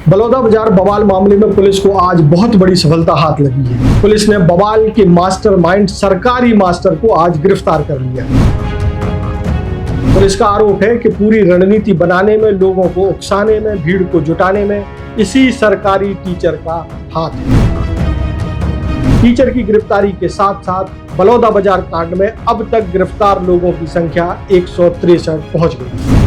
बलौदा बाजार बवाल मामले में पुलिस को आज बहुत बड़ी सफलता हाथ लगी है। पुलिस ने बवाल के मास्टरमाइंड सरकारी मास्टर को आज गिरफ्तार कर लिया। पुलिस का आरोप है कि पूरी रणनीति बनाने में, लोगों को उकसाने में, भीड़ को जुटाने में इसी सरकारी टीचर का हाथ है। टीचर की गिरफ्तारी के साथ साथ बलौदा बाजार कांड में अब तक गिरफ्तार लोगों की संख्या 163 पहुंच गई।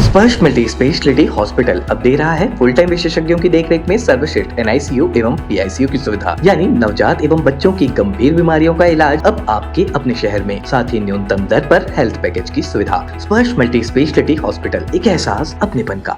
स्पर्श मल्टी स्पेशलिटी हॉस्पिटल अब दे रहा है फुल टाइम विशेषज्ञों की देखरेख में सर्वश्रेष्ठ NICU एवं PICU की सुविधा, यानी नवजात एवं बच्चों की गंभीर बीमारियों का इलाज अब आपके अपने शहर में, साथ ही न्यूनतम दर पर हेल्थ पैकेज की सुविधा। स्पर्श मल्टी स्पेशलिटी हॉस्पिटल, एक एहसास अपनेपन का।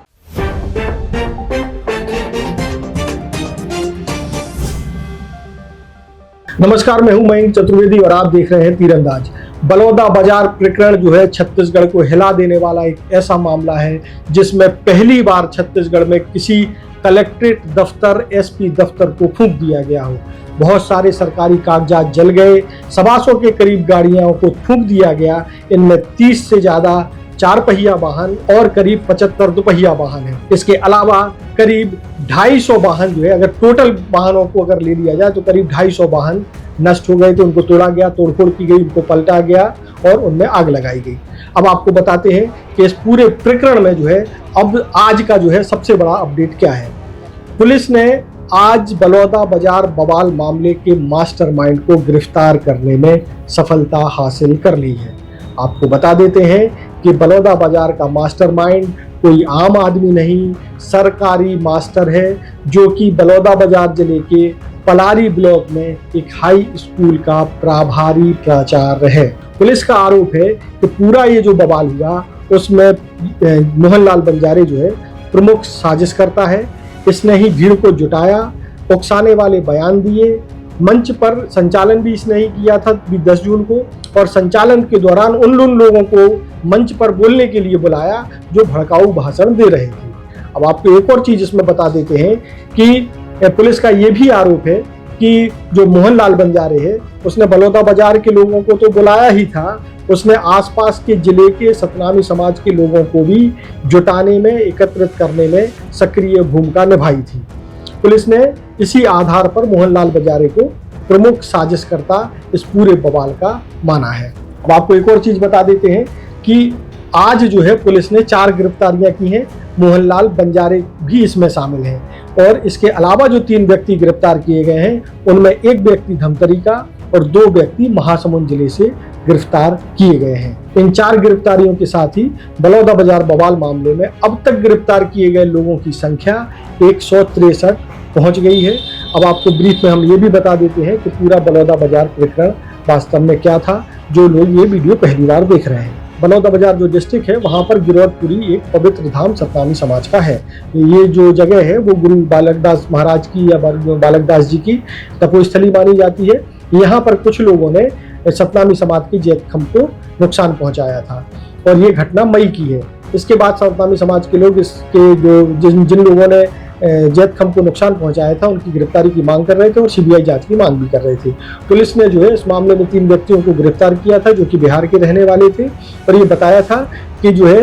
नमस्कार, मैं हूं मयंक चतुर्वेदी और आप देख रहे हैं तीरंदाज। बलौदा बाजार प्रकरण जो है छत्तीसगढ़ को हिला देने वाला एक ऐसा मामला है जिसमें पहली बार छत्तीसगढ़ में किसी कलेक्ट्रेट दफ्तर, SP दफ्तर को फूंक दिया गया हो। बहुत सारे सरकारी कागजात जल गए, 125 के करीब गाड़ियों को फूंक दिया गया। इनमें 30 से ज्यादा 4 पहिया वाहन और करीब 75 दोपहिया वाहन है। इसके अलावा करीब 250 वाहन जो है, अगर टोटल वाहनों को अगर ले लिया जाए तो करीब 250 वाहन नष्ट हो गए थे। उनको तोड़ा गया, तोड़फोड़ की गई, उनको पलटा गया और उनमें आग लगाई गई। अब आपको बताते हैं कि इस पूरे प्रकरण में जो है अब आज का जो है सबसे बड़ा अपडेट क्या है। पुलिस ने आज बलौदा बाजार बवाल मामले के मास्टरमाइंड को गिरफ्तार करने में सफलता हासिल कर ली है। आपको बता देते हैं कि बलौदा बाजार का मास्टरमाइंड कोई आम आदमी नहीं, सरकारी मास्टर है, जो कि बलौदा बाजार जिले के पलारी ब्लॉक में एक हाई स्कूल का प्रभारी प्राचार्य है। पुलिस का आरोप है कि पूरा ये जो बवाल हुआ उसमें मोहनलाल बंजारे जो है प्रमुख साजिश करता है। इसने ही भीड़ को जुटाया, उकसाने वाले बयान दिए, मंच पर संचालन भी इसने ही किया था 10 जून को, और संचालन के दौरान उन लोगों को मंच पर बोलने के लिए बुलाया जो भड़काऊ भाषण दे रहे थे। अब आपको एक और चीज इसमें बता देते हैं कि पुलिस का ये भी आरोप है कि जो मोहनलाल बंजारे है उसने बलौदा बाजार के लोगों को तो बुलाया ही था, उसने आसपास के जिले के सतनामी समाज के लोगों को भी जुटाने में, एकत्रित करने में सक्रिय भूमिका निभाई थी। पुलिस ने इसी आधार पर मोहनलाल बंजारे को प्रमुख साजिशकर्ता इस पूरे बवाल का माना है। अब आपको एक और चीज बता देते हैं कि आज जो है पुलिस ने 4 गिरफ्तारियां की हैं। मोहनलाल बंजारे भी इसमें शामिल हैं और इसके अलावा जो 3 व्यक्ति गिरफ्तार किए गए हैं उनमें एक व्यक्ति धमतरी का और 2 व्यक्ति महासमुंद जिले से गिरफ्तार किए गए हैं। इन 4 गिरफ्तारियों के साथ ही बलौदा बाजार बवाल मामले में अब तक गिरफ्तार किए गए लोगों की संख्या 163 पहुंच गई है। अब आपको ब्रीफ में हम ये भी बता देते हैं कि पूरा बलौदा बाजार प्रकरण वास्तव में क्या था, जो लोग ये वीडियो पहली बार देख रहे हैं। बलौदा बाजार जो डिस्ट्रिक्ट है वहाँ पर गिरौदपुरी एक पवित्र धाम सतनामी समाज का है। ये जो जगह है वो गुरु बालक दास महाराज की या बालक दास जी की तपोस्थली मानी जाती है। यहाँ पर कुछ लोगों ने सतनामी समाज की जैतखम को नुकसान पहुँचाया था और ये घटना मई की है। इसके बाद सतनामी समाज के लोग इसके जिन लोगों ने जैतखम को नुकसान पहुंचाया था उनकी गिरफ्तारी की मांग कर रहे थे और CBI जांच की मांग भी कर रहे थे। पुलिस ने जो है इस मामले में 3 व्यक्तियों को गिरफ्तार किया था जो कि बिहार के रहने वाले थे और ये बताया था कि जो है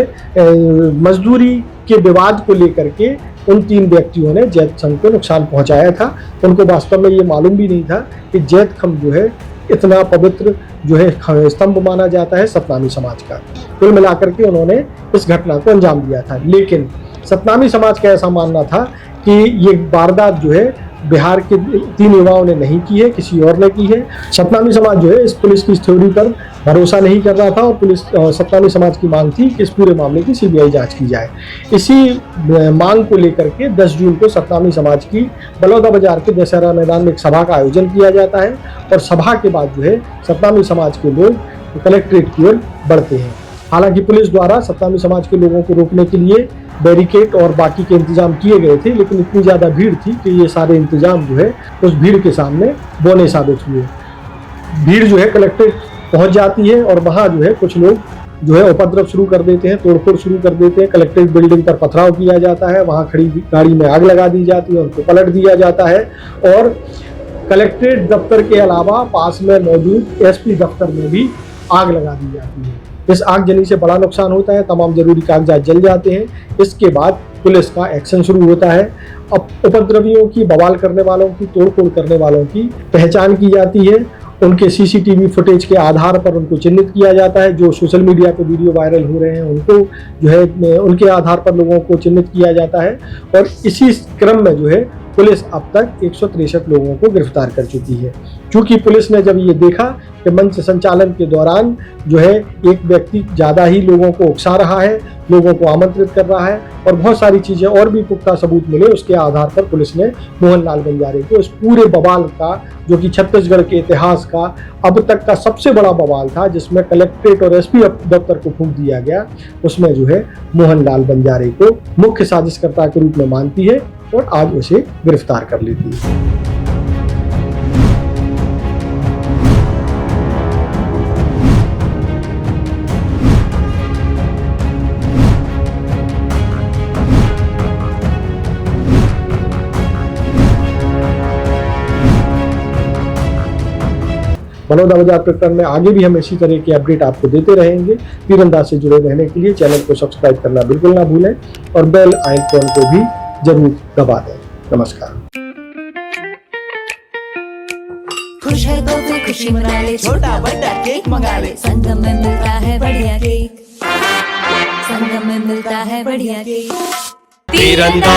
मजदूरी के विवाद को लेकर के उन 3 व्यक्तियों ने जैतखम को नुकसान पहुंचाया था। उनको वास्तव में ये मालूम भी नहीं था कि जैतखम जो है इतना पवित्र जो है स्तंभ माना जाता है सतनामी समाज का। कुल मिलाकर के उन्होंने इस घटना को अंजाम दिया था, लेकिन सतनामी समाज का ऐसा मानना था कि ये वारदात जो है बिहार के 3 युवाओं ने नहीं की है, किसी और ने की है। सतनामी समाज जो है इस पुलिस की थ्योरी पर भरोसा नहीं कर रहा था और पुलिस सतनामी समाज की मांग थी कि इस पूरे मामले की CBI जांच की जाए। इसी मांग को लेकर के 10 जून को सतनामी समाज की बलौदा बाजार के दशहरा मैदान में एक सभा का आयोजन किया जाता है और सभा के बाद जो है सतनामी समाज के लोग कलेक्ट्रेट की ओर बढ़ते हैं। हालांकि पुलिस द्वारा सतनामी समाज के लोगों को रोकने के लिए बैरिकेड और बाकी के इंतजाम किए गए थे, लेकिन इतनी ज़्यादा भीड़ थी कि ये सारे इंतजाम जो है उस भीड़ के सामने बौने साबित हुए। भीड़ जो है कलेक्ट्रेट पहुंच जाती है और वहाँ जो है कुछ लोग जो है उपद्रव शुरू कर देते हैं, तोड़फोड़ शुरू कर देते हैं। कलेक्ट्रेट बिल्डिंग पर पथराव किया जाता है, वहां खड़ी गाड़ी में आग लगा दी जाती है, उनको पलट दिया जाता है और कलेक्ट्रेट दफ्तर के अलावा पास में मौजूद एसपी दफ्तर में भी आग लगा दी जाती है। इस आगजनी से बड़ा नुकसान होता है, तमाम जरूरी कागजात जल जाते हैं। इसके बाद पुलिस का एक्शन शुरू होता है। अब उपद्रवियों की, बवाल करने वालों की, तोड़फोड़ करने वालों की पहचान की जाती है। उनके सीसीटीवी फुटेज के आधार पर उनको चिन्हित किया जाता है। जो सोशल मीडिया पे वीडियो वायरल हो रहे हैं उनको जो है उनके आधार पर लोगों को चिन्हित किया जाता है और इसी क्रम में जो है पुलिस अब तक 163 लोगों को गिरफ्तार कर चुकी है। क्योंकि पुलिस ने जब ये देखा कि मंच संचालन के दौरान जो है एक व्यक्ति ज़्यादा ही लोगों को उकसा रहा है, लोगों को आमंत्रित कर रहा है और बहुत सारी चीज़ें और भी पुख्ता सबूत मिले, उसके आधार पर पुलिस ने मोहनलाल बंजारे को इस पूरे बवाल का, जो कि छत्तीसगढ़ के इतिहास का अब तक का सबसे बड़ा बवाल था, जिसमें कलेक्ट्रेट और एसपी दफ्तर को फूंक दिया गया, उसमें जो है मोहनलाल बंजारे को मुख्य साजिशकर्ता के रूप में मानती है और आज उसे गिरफ्तार कर लेती है। बलौदा बाजार प्रकरण में आगे भी हम इसी तरह के अपडेट आपको देते रहेंगे। तीरंदाज से जुड़े रहने के लिए चैनल को सब्सक्राइब करना बिल्कुल ना भूलें और बेल आइकॉन को भी जरूर दबा दें। नमस्कार। खुश है तो फिर खुशी मना ले, छोटा बड़ा केक मंगा ले, संगम में मिलता है बढ़िया केक, संगम में मिलता है बढ़िया केक। तीरंदाज।